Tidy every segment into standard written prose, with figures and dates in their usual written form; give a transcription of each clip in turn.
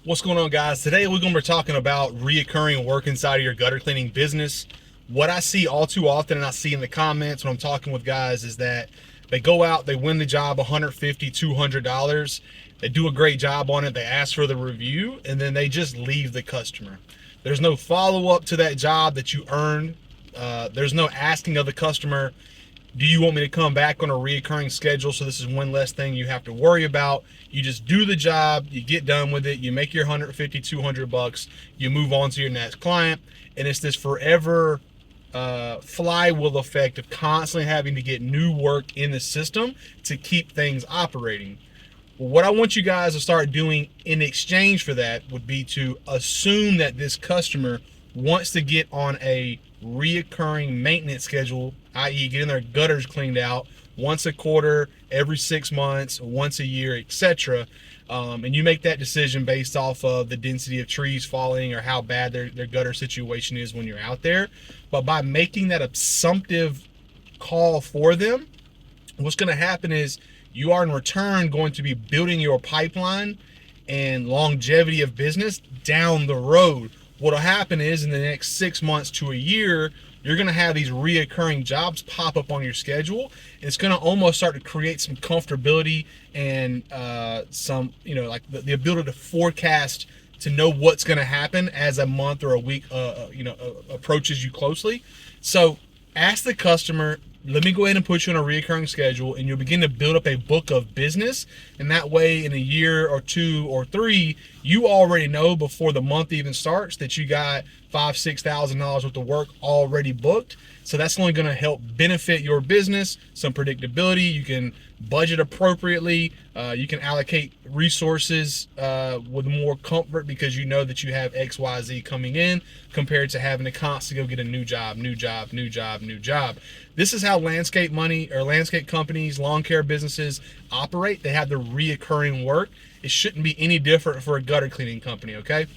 What's going on, guys? Today we're going to be talking about reoccurring work inside of your gutter cleaning business. What I see all too often, and I see in the comments when I'm talking with guys, is that they go out, they win the job $150, $200. They do a great job on it. They ask for the review, and then they just leave the customer. There's no follow-up to that job that you earned. There's no asking of the customer, do you want me to come back on a reoccurring schedule? So this is one less thing you have to worry about. You just do the job, you get done with it, you make your 150, 200 bucks, you move on to your next client, and it's this forever flywheel effect of constantly having to get new work in the system to keep things operating. Well, what I want you guys to start doing in exchange for that would be to assume that this customer wants to get on a reoccurring maintenance schedule, i.e. getting their gutters cleaned out once a quarter, every 6 months, once a year, etc. And you make that decision based off of the density of trees falling or how bad their gutter situation is when you're out there. But by making that assumptive call for them, what's going to happen is you are in return going to be building your pipeline and longevity of business down the road. What'll happen is in the next 6 months to a year, you're going to have these reoccurring jobs pop up on your schedule. And it's going to almost start to create some comfortability and some, like the ability to forecast, to know what's going to happen as a month or a week, approaches you closely. So ask the customer, let me go ahead and put you on a recurring schedule, and you'll begin to build up a book of business. And that way, in a year or 2 or 3, you already know before the month even starts that you got $5,000-$6,000 worth of work already booked. So that's only going to help benefit your business, some predictability. You can budget appropriately. You can allocate resources with more comfort because you know that you have XYZ coming in, compared to having to constantly go get a new job. This is how landscape companies, lawn care businesses operate. They have the reoccurring work. It shouldn't be any different for a gutter cleaning company, okay?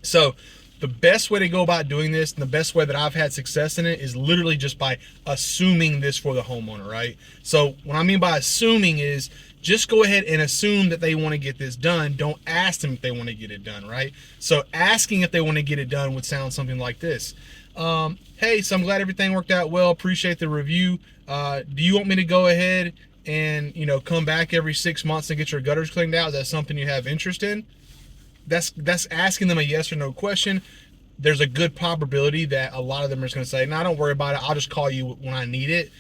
So the best way to go about doing this, and the best way that I've had success in it, is literally just by assuming this for the homeowner, right? So what I mean by assuming is just go ahead and assume that they want to get this done. Don't ask them if they want to get it done, right? So asking if they want to get it done would sound something like this. Hey, so I'm glad everything worked out well. Appreciate the review. Do you want me to go ahead and, come back every 6 months and get your gutters cleaned out? Is that something you have interest in? That's asking them a yes or no question. There's a good probability that a lot of them are just going to say, no, don't worry about it. I'll just call you when I need it.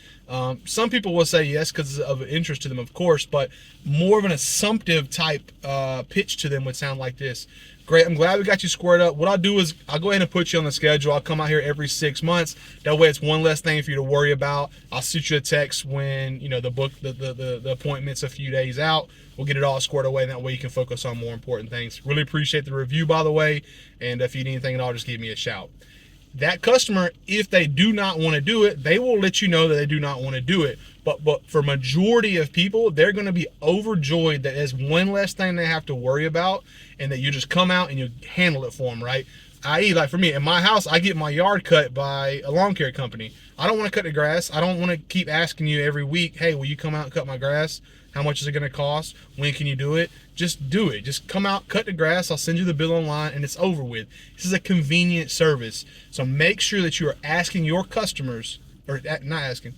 Some people will say yes because of interest to them, of course, but more of an assumptive type pitch to them would sound like this. Great, I'm glad we got you squared up. What I'll do is I'll go ahead and put you on the schedule. I'll come out here every 6 months. That way it's one less thing for you to worry about. I'll shoot you a text when the appointment's a few days out. We'll get it all squared away, and that way you can focus on more important things. Really appreciate the review, by the way, and if you need anything at all, just give me a shout. That customer, if they do not want to do it, they will let you know that they do not want to do it. But for majority of people, they're going to be overjoyed that there's one less thing they have to worry about, and that you just come out and you handle it for them, right? I.e., like for me, in my house, I get my yard cut by a lawn care company. I don't want to cut the grass. I don't want to keep asking you every week, hey, will you come out and cut my grass? How much is it going to cost? When can you do it? Just do it. Just come out, cut the grass. I'll send you the bill online, and it's over with. This is a convenient service. So make sure that you are asking your customers, or not asking,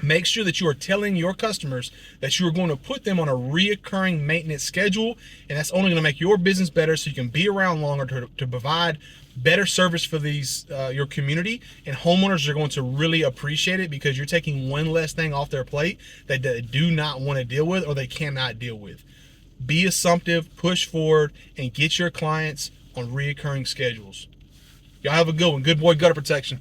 make sure that you are telling your customers that you are going to put them on a reoccurring maintenance schedule, and that's only going to make your business better, so you can be around longer to provide better service for your community. And homeowners are going to really appreciate it because you're taking one less thing off their plate that they do not want to deal with or they cannot deal with. Be assumptive, push forward, and get your clients on reoccurring schedules. Y'all have a good one. Good boy gutter protection.